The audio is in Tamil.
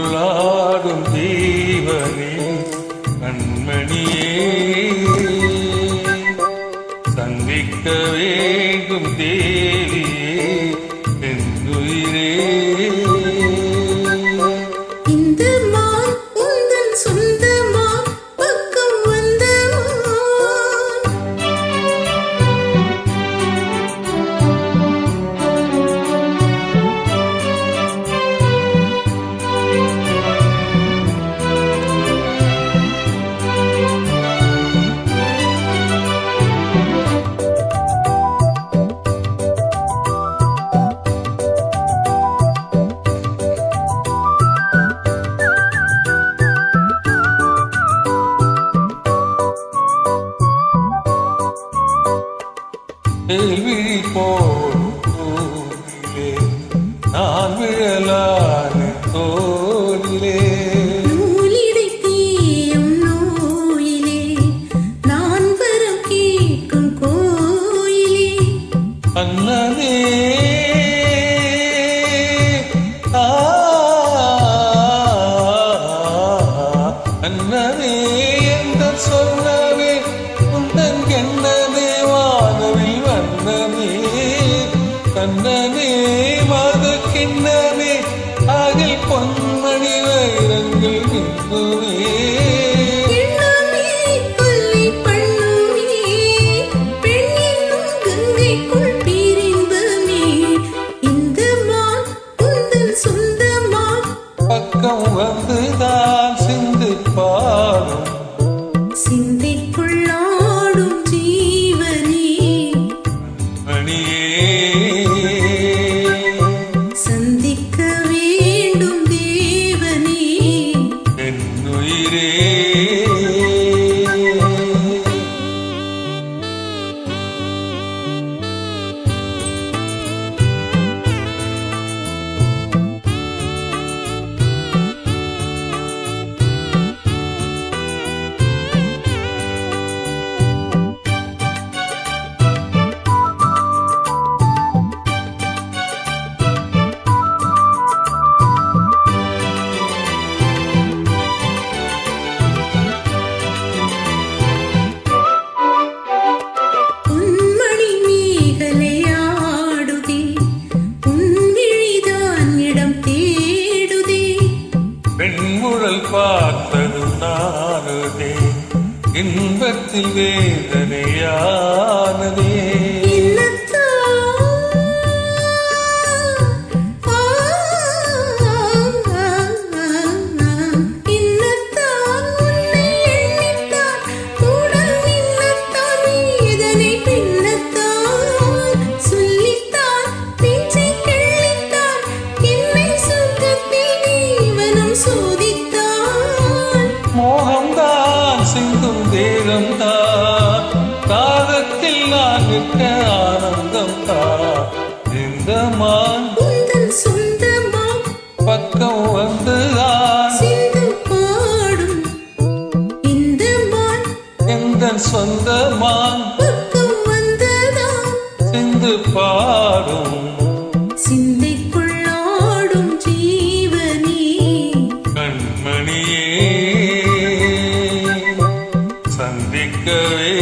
சிந்தைக்குள்ளாடும் ஜீவனே கண்மணியே சந்திக்க வேண்டும் தேவியே என்னுயிரே விழி போலே நான் விழலான தோளிலே நூலிடைத்தீயும் நோயிலே நான் வரம் கேட்கும் கோயிலே அண்ணனே அண்ணனே எந்த சொன்னவே உந்தன் கண்ணனே வானவில் வண்ணமே கண்ணனே மத கிண்ணமே அதில் பொன்மணி வைரங்கள் நின்றுமே பக்கம் வந்துதான் சிந்து பாடும் சிந்தைக்குள்ளாடும் ஜீவனே மணியே சந்திக்க வேண்டும் தேவனே என்னுயிரே பெண்முழல் பார்த்தது நானுதே இன்பத்தில் வேதனையானதே மோகம்தான் சிந்தும் தேகம்தான் காதத்தில் நான் நிற்க ஆனந்தம் தான் இந்த மான் பக்கம் வந்துதான் எந்த சொந்த மான் சிந்து பாடும் சிந்தைக்குள்ளாடும் ஜீவனே கண்மணியே சந்திக்கவே